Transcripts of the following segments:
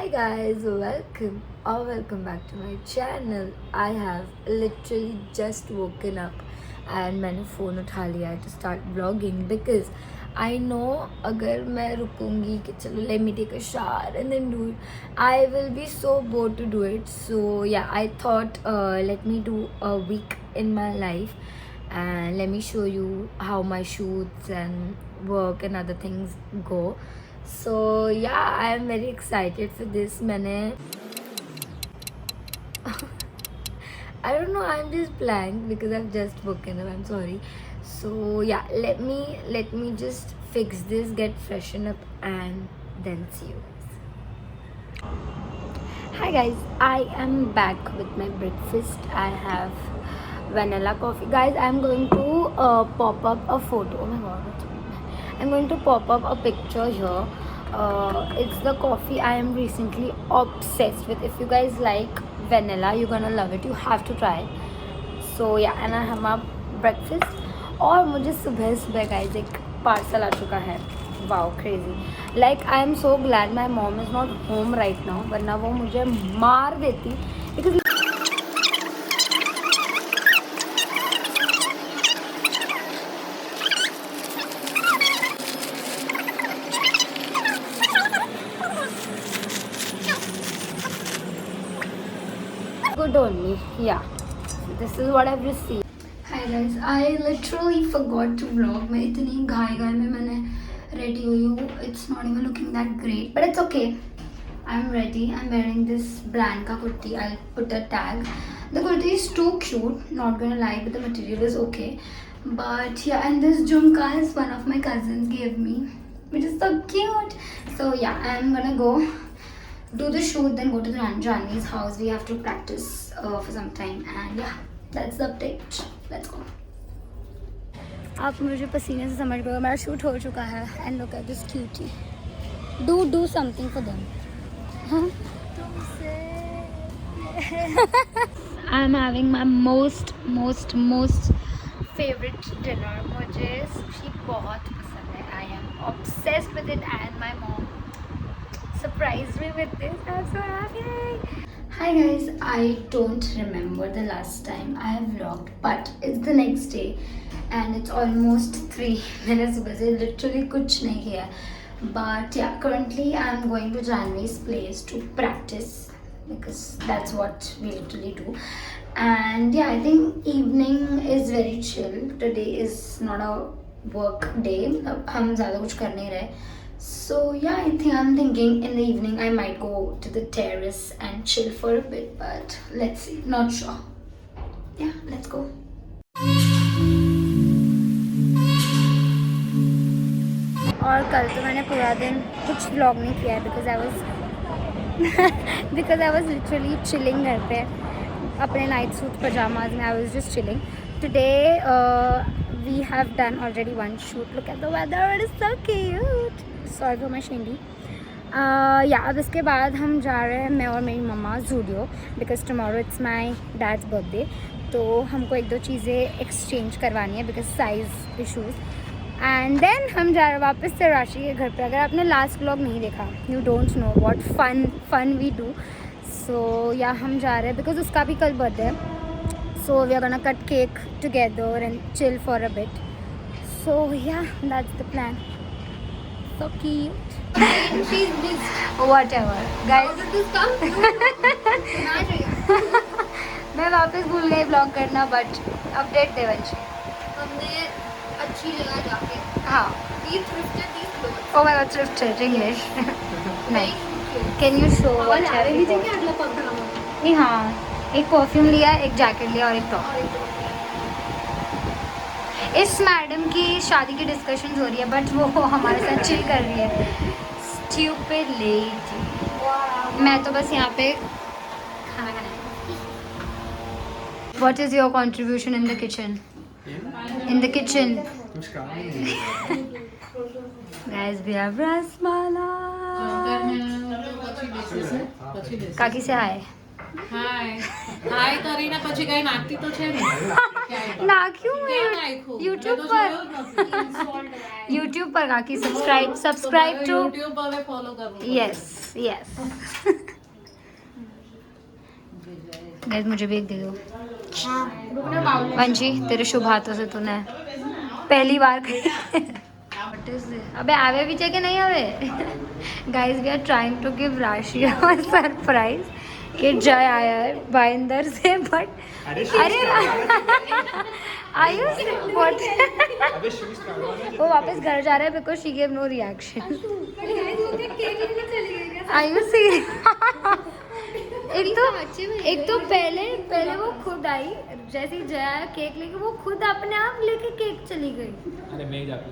Hi guys, welcome or welcome back to my channel. I have literally just woken up and मैंने phone उठा लिया है to start vlogging because I know अगर मैं रुकूंगी कि चलो let me take a shower and then do it, I will be so bored to do it. So yeah, I thought let me do a week in my life and let me show you how my shoots and work and other things go. So yeah, I am very excited for this. मैंने I don't know, I'm just blank because I've just woken up. I'm sorry. So yeah, let me just fix this, get freshen up, and then see you guys. Hi guys, I am back with my breakfast. I have vanilla coffee. Guys, I'm going to pop up a photo. Oh my god, I'm going to pop up a picture here. It's the coffee I am recently obsessed with. If you guys like vanilla, you're gonna love it. You have to try it. So yeah, and I have my breakfast. और मुझे सुबह सुबह guys एक parcel आ चुका है. Wow, crazy. Like I am so glad my mom is not home right now, वरना वो मुझे मार देती because good on me. Yeah, so this is what I've received. Hi guys, I literally forgot to vlog. मैं इतनी घाई में मैंने ready हुई हूँ. It's not even looking that great, but it's okay. I'm ready. I'm wearing this brand का kurti. I'll put a tag. The kurti is too cute, not gonna lie, but the material is okay. But yeah, and this jhumkas one of my cousins gave me, which is so cute. So yeah, I'm gonna go do the shoot, then go to the Janvi's house. We have to practice for some time, and yeah, that's the update. Let's go. आप मुझे पसीने से समझ गए, मेरा shoot हो चुका है. And look at this cutie. Do something for them. Huh? I'm having my most favorite dinner. मुझे sushi बहुत पसंद है. I am obsessed with it, and my mom surprised me with this. I'm so happy. Hi guys, I don't remember the last time I have vlogged, but it's the next day and it's almost 3. मैंने सुबह से literally कुछ नहीं किया. But yeah, currently I'm going to Janvi's place to practice because that's what we literally do. And yeah, I think evening is very chill. Today is not a work day. हम ज़्यादा कुछ कर नहीं रहे. So yeah, I'm thinking in the evening I might go to the terrace and chill for a bit, but let's see, not sure. Yeah, let's go. और कल तो मैंने पूरा दिन कुछ vlog नहीं किया है because I was literally chilling घर पे अपने night suit pajamas में. I was just chilling. Today we have done already one shoot. Look at the weather, it is so cute. Sorry for my shindy. या अब इसके बाद हम जा रहे हैं, मैं और मेरी मम्मा, Zudio because tomorrow it's my dad's birthday. तो हमको एक दो चीज़ें एक्सचेंज करवानी है because size issues. And then हम जा रहे हैं वापस से राशि के घर पे. अगर आपने लास्ट व्लॉग नहीं देखा, you don't know what fun we do. So yeah हम जा रहे हैं बिकॉज उसका भी कल बर्थडे है. So we are gonna cut cake together and chill for a bit. So yeah that's the plan. So cute. She's missed. Whatever, guys. मैं वापस भूल गई vlog करना, but update देवंशी. हमने अच्छी जगह जाके. हाँ. We thrifted these clothes. Oh my god, thrifted English. Nice. Can you show what have you bought? नहीं हाँ. एक परफ्यूम लिया, एक जैकेट लिया और एक टॉप. इस मैडम की शादी की डिस्कशन हो रही है बट वो हमारे साथ चिल कर रही है. Stupid lady. मैं तो बस यहाँ पे खाना खाना. What is your contribution in the kitchen? In the kitchen. Guys, we have rasmalai. काकी से हाय. હાય કરીને પછી કઈ નાખતી તો છે ને નાખ્યું ક્યાં નાખ્યું? YouTube મેં તો પર જોયું જ નથી. YouTube પર કાકી સબસ્ક્રાઇબ ટુ YouTube પર હવે follow કરવું પડશે. यस गाइस मुझे भी एक दे दो वंशी तेरे शुभ हाथों से तूने पहली बार अबे आवे भी चाहिए कि नहीं आवे guys we are trying to give Rashi a surprise कि जय आया है भाईंदर से बट अरे आयुष व्हाट वो वापस घर जा रहा है because she give no reaction Ayush एक तो पहले वो खुद आई जैसे ही जया केक लेके वो खुद अपने आप लेके केक चली गई अरे मैं जाके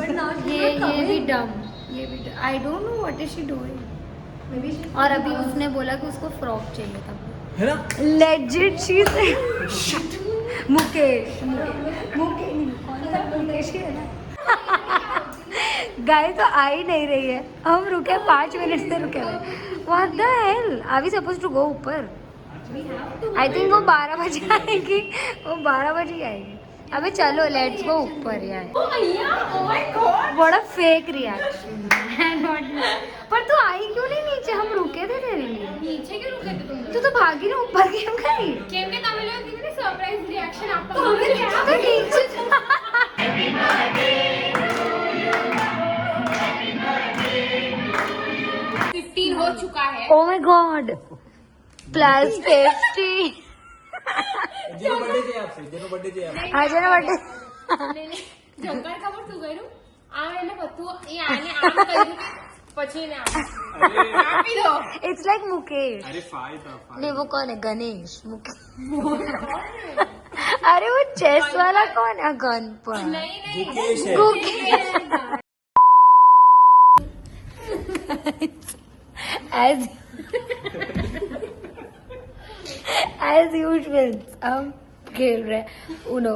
लेता ये भी डम आई don't know what is she doing और अभी उसने बोला कि उसको फ्रॉक चाहिए था है ना लेजिट शी मुकेश मुकेश ही है ना गाय तो आ ही नहीं रही है हम रुके 5 मिनट से रुके हुए what the hell are we suppose to go ऊपर आई थिंक वो 12 बजे आएगी वो 12 बजे आएगी अबे चलो लेट्स गो ऊपर यार बड़ा फेक रिएक्शन पर तू आई क्यों नहीं नीचे हम रुके थे तेरे लिए नीचे क्यों रुके थे तुम तू तो भागी ना ऊपर क्यों गई કેમ કે તમે લોકો કેવી સરપ્રાઈઝ રિએક્શન આપતા तो नीचे 15 हो चुका है ओ माय गॉड प्लस 50 જેનો બર્થડે છે આપશે જેનો બર્થડે છે આપશે આજે ना बर्थडे જંગલ ખબર શું કર્યું આ એને બધું એ આને આમ કર્યું પછી એને આમ આપી દો इट्स लाइक मुकेश अरे फाइव था नहीं वो कौन है गणेश मुकेश अरे वो चेस वाला कौन है गन पर નહીં નહીં मुकेश है एज एज यूजुअल हम खेल रहे हैं उनो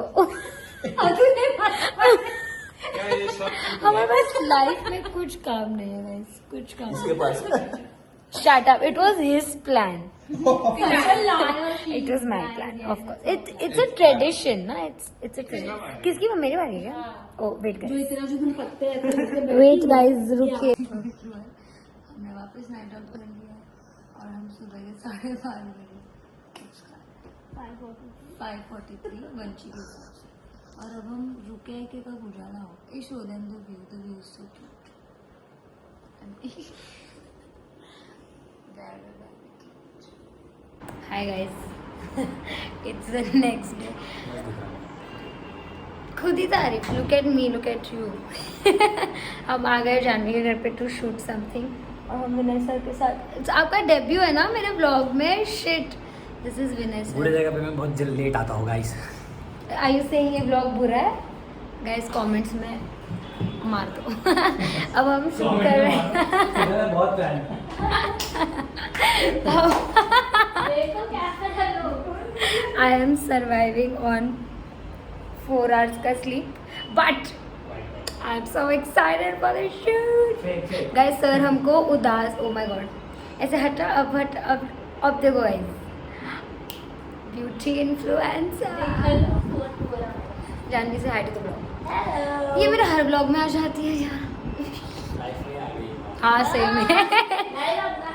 हमारे पास लाइफ में कुछ काम नहीं है गाइस कुछ काम इसके पास shut up it was his plan it was my plan of course it's a tradition ना इट्स अ ट्रेडिशन किसकी मेरी बारी है क्या oh wait guys wait guys रुकिए हमने वापस नाइट आउट कर लिया और हम सुबह के 5:30 बजे 5:43 वंशी के हिसाब से और अब हम रुके हैं कि कब उजाला हो ये show them the view so cute hi guys it's the next day खुद ही तारीफ look at me look at you हम आ गए जानवी के घर पे टू शूट समथिंग और हम विनय सर के साथ आपका डेब्यू है ना मेरे ब्लॉग में shit this is Vinay sir बुरे जगह पे मैं बहुत जल्द लेट आता हूँ गाइस आई यू सेइंग ये ब्लॉग बुरा है गाइस कमेंट्स में मार दो अब हम शूट कर रहे हैं बहुत फैन देखो कैसा hello I am surviving on 4 hours का sleep but I am so excited for the shoot guys sir हमको उदास ओ माय गॉड ऐसे हटा अब देखो गाइस ब्यूटी इन्फ्लुएंसर जानवी से हाय टू द ब्लॉग ये मेरे हर ब्लॉग में आ जाती है यार हाँ सही में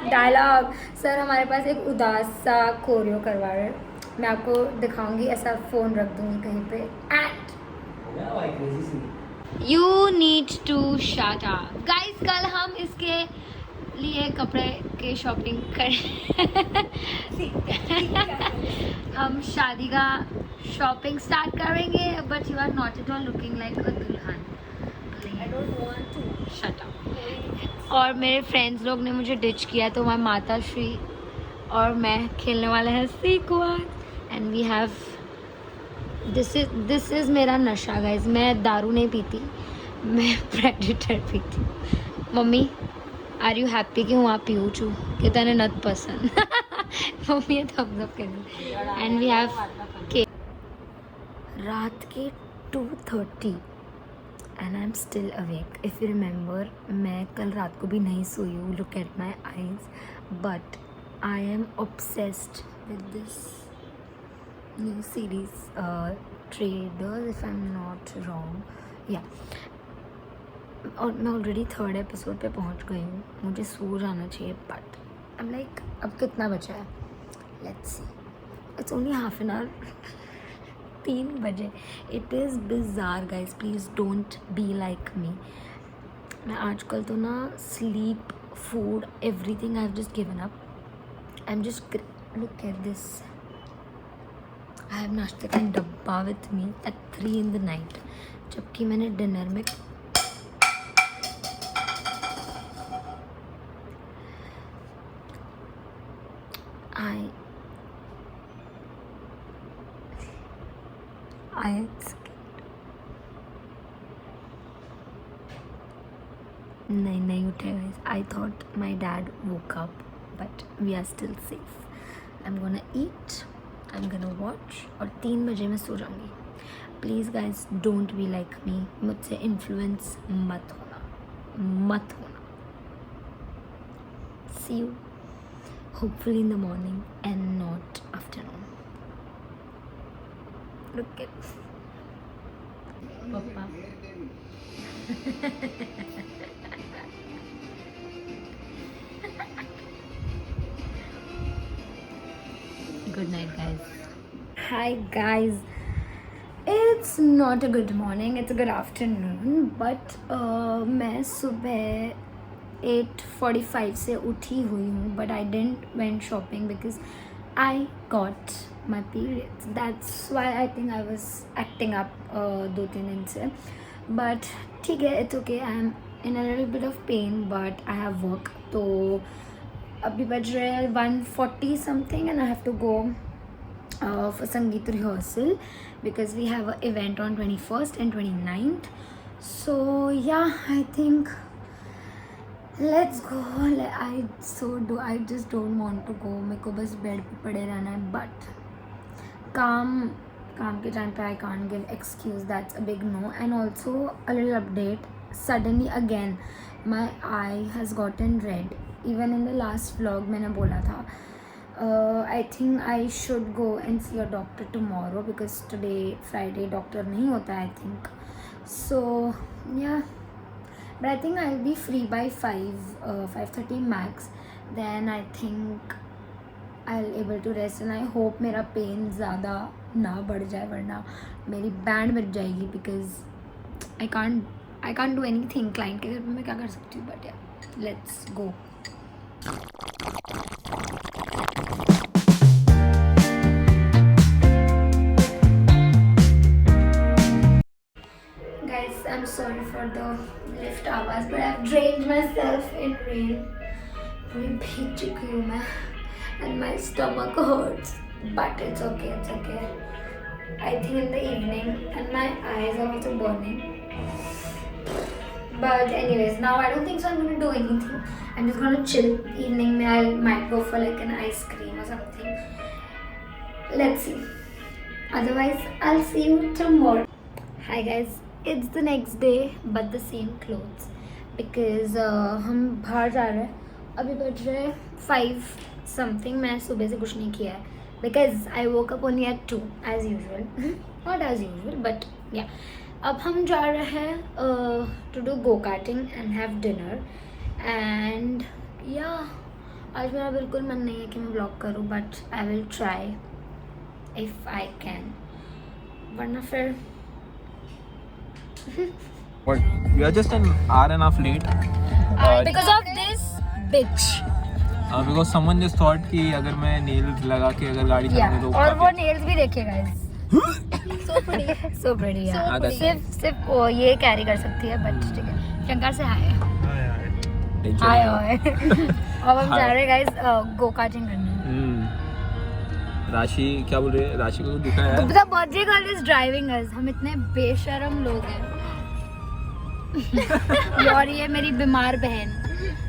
डायलॉग सर हमारे पास एक उदास सा कोरियो करवा रहे हैं मैं आपको दिखाऊंगी ऐसा फ़ोन रख दूंगी कहीं पे and you need to shut up guys कल हम इसके लिए कपड़े के शॉपिंग कर हम शादी का शॉपिंग स्टार्ट करेंगे but you are not at all looking like a दुल्हन I don't want to shut up और मेरे फ्रेंड्स लोग ने मुझे डिच किया तो मैं माता श्री और मैं खेलने वाले हैं sequence and we have this is मेरा नशा गाइस मैं दारू नहीं पीती मैं प्रेडिटर पीती मम्मी आर यू हैप्पी कि હું આ પીવું છું કે તને નથી પસંદ મમ્મીએ થમ્સ અપ કર્યું એન્ડ વી હેવ કેક रात के 2:30 and I am still awake if you remember मैं कल रात को भी नहीं सोई हूँ look at my eyes but I am obsessed with this new series, Traders, if I'm not wrong. Yeah. और मैं ऑलरेडी 3rd एपिसोड पे पहुंच गई हूँ. मुझे सो जाना चाहिए, बट आई एम लाइक अब कितना बचा है, let's see. It's only half an hour. 3 बजे. It is bizarre guys, please don't be like me. मैं आजकल तो ना sleep, food, everything I have just given up. I am just look at this. I have नाश्ते का डब्बा with me at 3 in the night, जबकि मैंने dinner में नहीं उठे guys. I thought my dad woke up, but we are still safe. I'm gonna eat, I'm gonna watch, और 3 बजे मैं सो जाऊँगी. Please guys don't be like मी. मुझसे इन्फ्लुएंस मत होना. See you hopefully in the morning and not afternoon. Look at Papa. Good night, guys. Hi, guys. It's not a good morning, it's a good afternoon. But मैं सुबह 8:45 से उठी हुई हूँ. But I didn't went shopping because I got my periods. That's why I think I was acting up 2-3 दिन से. But ठीक है, it's okay. I'm in a little bit of pain, but I have work. तो अभी बज रहे हैं 1:40 something and I have to go for Sangeet rehearsal because we have an event on 21st and 29th. So yeah, I think let's go. I just don't want to go. मेरे को बस bed पे पड़े रहना है. But काम के time पे I can't give excuse. That's a big no. And also a little update. Suddenly again my eye has gotten red. Even in the last vlog मैंने बोला था. I think I should go and see a doctor tomorrow because today Friday doctor नहीं होता I think. So yeah. But I think I'll be free by 5:30 max. Then I think I'll able to rest and I hope मेरा pen ज़्यादा ना बढ़ जाए वरना मेरी band बज जाएगी because I can't do anything. Client के घर में मैं क्या कर सकती हूँ. But yeah, let's go. Guys, I'm sorry for the lift आवाज़, but I've drained myself in rain. पूरी भीग चुकी हूँ मैं and my stomach hurts, but it's okay. I think in the evening and my eyes are also burning. But anyways, now I don't think so I'm going to do anything. I'm just going to chill. Evening में I might go for like an ice cream or something. Let's see. Otherwise, I'll see you tomorrow. Hi guys. It's the next day but the same clothes because हम बाहर जा रहे हैं. अभी बज रहे हैं 5 something. मैं सुबह से कुछ नहीं किया है because I woke up only at 2 as usual. Not as usual but yeah. अब हम जा रहे हैं to do go-karting and have dinner and yeah. आज मेरा बिल्कुल मन नहीं है कि मैं vlog करूँ but I will try if I can. वरना फिर What? We are just an hour and a half late. because of this bitch. Because someone just thought कि अगर मैं nails लगा के अगर गाड़ी चलाऊँ तो और वो nails भी देखिए guys. So pretty yeah. सिर्फ वो ये carry कर सकती है but ठीक है. शंकर से हाय. हाय. अब हम जा रहे हैं guys go karting करने. राशि क्या बोल रही है? राशि को दिखा है. तो पता बर्थडे गर्ल इज ड्राइविंग अस. हम इतने बेशरम लोग हैं. और ये मेरी बीमार बहन.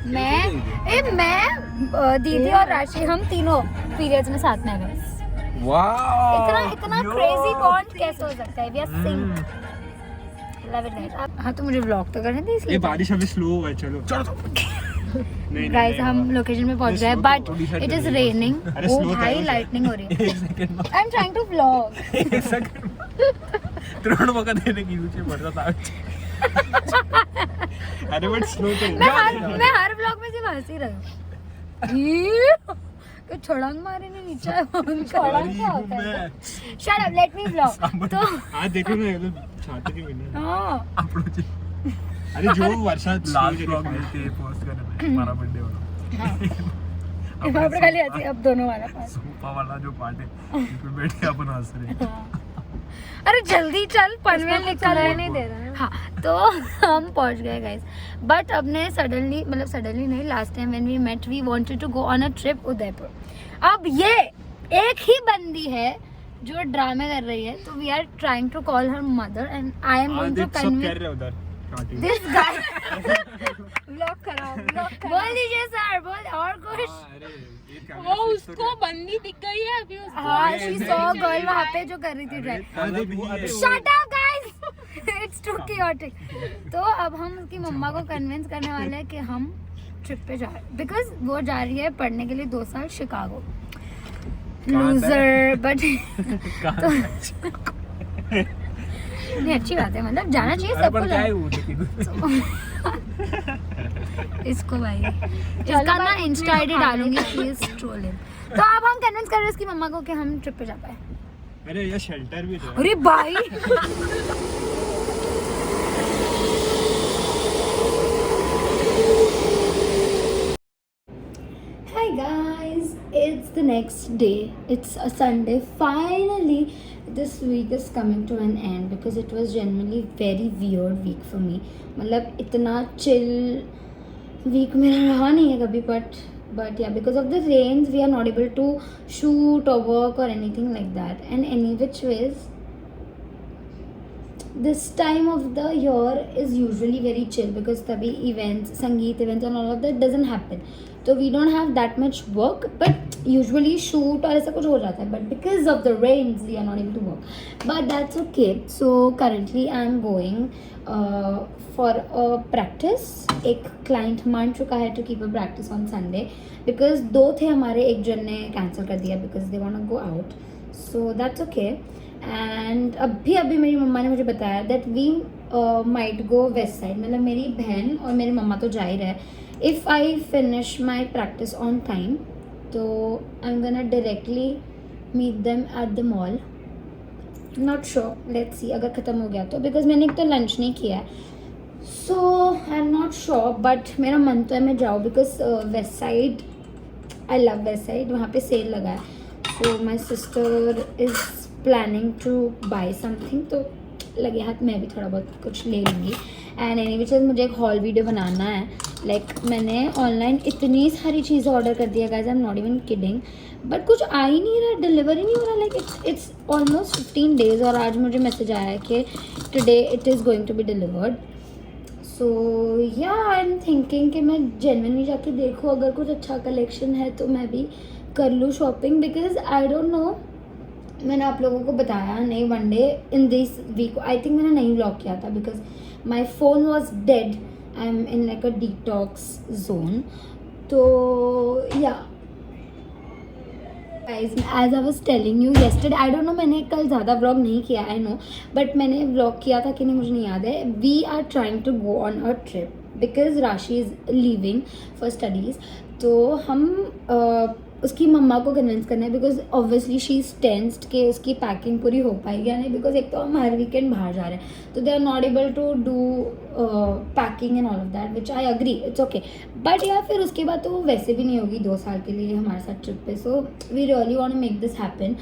मैं दीदी और राशि हम तीनों पीरियड्स में साथ में आ गए. वाह. इतना क्रेजी बॉन्ड कैसे हो सकता है? We are sync. Love it guys. हाँ तो मुझे व्लॉग तो करने दे इसलिए. ये बारिश अभी स्लो है. चलो गाइस हम लोकेशन पे पहुंच गए बट इट इज रेनिंग. ओ भाई लाइटनिंग हो रही है. एक second I am trying to vlog. एक सेकंड त्रोण बघा देने की तुझे पडतात अरे बट स्लो चल. मैं हर व्लॉग में सिर्फ हंस ही रही हूँ. कि छड़ांग मारे ने नीचे छड़ांग क्या होता है. Shut up let me vlog. तो आज देखो ना ये तो छाती की मिनट हां अप्रोच अरे जो वर्षात लास्ट ब्लॉग में ते पोस्ट करने हमारा बर्थडे वाला वहाँ पर खाली आती है अब दोनों वाला पास. सोफा वाला जो पार्ट है उस पे बैठ के अपन हंस रहे हैं. अरे जल्दी चल पनवेल निकल नहीं दे रहा है. हाँ तो हम पहुंच गए गाइस बट अब ने सडनली मतलब सडनली नहीं last time when we met we wanted to go on a trip Udaipur. अब ये एक ही बंदी है जो ड्रामे कर रही है तो we are trying to call her mother and I am going to सब कह कन्विंस रहे उधर स्टार्टिंग दिस गाय. ब्लॉक खराब बोल दीजिए सर बोल और कुछ. अरे ये क्या वो उसको बंदी दिख गई है अभी उसको. हाँ शी सॉ गर्ल वहाँ पे जो कर रही थी drive. Shut up guys it's too chaotic. तो अब हम उसकी मम्मा को कन्विंस करने वाले हैं कि हम ट्रिप पे जा रहे हैं बिकॉज वो जा रही है पढ़ने के लिए 2 साल शिकागो. लूजर बट तो नहीं अच्छी बात है मतलब जाना चाहिए सबको. क्या है वो देखिए इसको भाई इसका ना इंस्टा आईडी डालूंगी शी इज ट्रोलिंग. तो अब हम कन्विंस कर रहे हैं उसकी मम्मा को कि हम ट्रिप पे जा पाए. अरे ये शेल्टर भी था. अरे भाई Hi guys, it's the next day. It's a Sunday. Finally, this week is coming to an end because it was genuinely very weird week for me. मतलब इतना chill week मेरा रहा नहीं है कभी but yeah because of the rains we are not able to shoot or work or anything like that and any which ways this time of the year is usually very chill because तभी events संगीत events and all of that doesn't happen. So we don't have that much work but usually shoot और ऐसा कुछ हो जाता है but because of the rains we are not able to work but that's okay. So currently I am going for a practice. एक client मान चुका है to keep a practice on Sunday because 2 थे हमारे एक जन ने cancel कर दिया because they want to go out so that's okay. And अभी मेरी मम्मा ने मुझे बताया that we might go west side. मतलब मेरी बहन और मेरी मम्मा तो जा ही रहे. If I finish my practice on time तो I am gonna directly meet them at the mall. Not sure let's see अगर ख़त्म हो गया तो बिकॉज मैंने एक तो लंच नहीं किया है so I am not sure but मेरा मन तो है मैं जाऊँ because Westside I love Westside. वहाँ पे सेल लगा है so my sister is planning to buy something तो लगे हाथ मैं भी थोड़ा बहुत कुछ ले लूँगी. एंड एनी विच मुझे एक हॉल वीडियो बनाना है. लाइक मैंने ऑनलाइन इतनी सारी चीज़ें ऑर्डर कर दिया guys I am not even kidding but कुछ आ ही नहीं रहा डिलीवर ही नहीं हो रहा. लाइक इट्स ऑलमोस्ट 15 days और आज मुझे मैसेज आया है कि today it is going to be delivered. So yeah I am thinking कि मैं जेन्युइनली जाके देखूँ अगर कुछ अच्छा कलेक्शन है तो मैं भी कर लूँ shopping because I don't know. मैंने आप लोगों को बताया नहीं one day in this week I think मैंने नहीं व्लॉग किया था because my phone was dead. I am in like a detox zone. तो या as I was telling you yesterday I don't know मैंने कल ज़्यादा व्लॉग नहीं किया आई नो बट मैंने व्लॉग किया था कि नहीं मुझे नहीं याद है. We are trying to go on a trip because Rashi is leaving for studies. तो हम उसकी मम्मा को कन्विंस करना है because obviously she is tensed कि उसकी पैकिंग पूरी हो पाएगी या नहीं बिकॉज एक तो हम हर वीकेंड बाहर जा रहे हैं तो they are not able to do packing and all of that which I agree it's okay but या फिर उसके बाद तो वो वैसे भी नहीं होगी 2 साल के लिए हमारे साथ ट्रिप पे. So we really want to make this happen.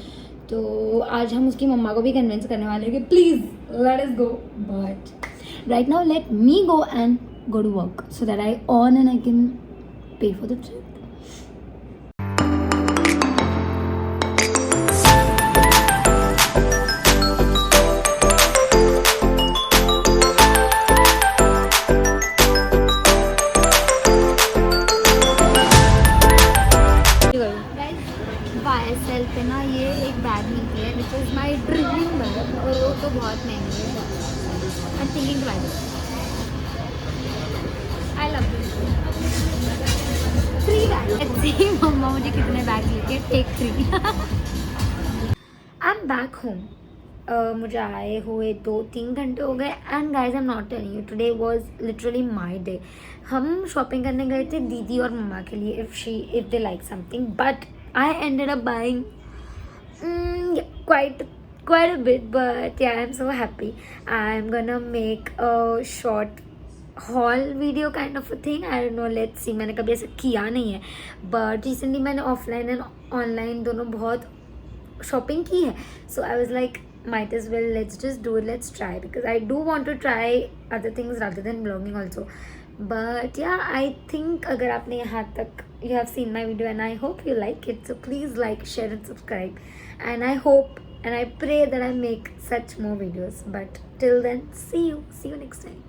तो आज हम उसकी मम्मा को भी कन्विंस करने वाले हैं कि please let us go but right now let me go and go to work so that I earn and I can pay for the trip. YSL पे ना ये एक बैग मिलती है which is my dream bag और वो तो बहुत महंगी है. I am thinking to buy this. I love this. 3 bag. Let's see मम्मा मुझे कितने बैग लेके take 3। I am back home. मुझे आए हुए 2-3 घंटे हो गए and guys I am not telling you, today was literally my day. हम शॉपिंग करने गए थे दीदी और मम्मा के लिए if they like something, but I ended up buying quite a bit, but yeah, I'm so happy. I'm gonna make a short haul video kind of a thing. I don't know, let's see. मैंने कभी ऐसा किया नहीं है, but recently मैंने offline and online दोनों बहुत shopping की है. So I was like, might as well, let's just do it, let's try, because I do want to try other things rather than vlogging also. But yeah, I think अगर आपने यहाँ तक you have seen my video and I hope you like it, so please like, share and subscribe, and I hope and I pray that I make such more videos. But till then, see you next time.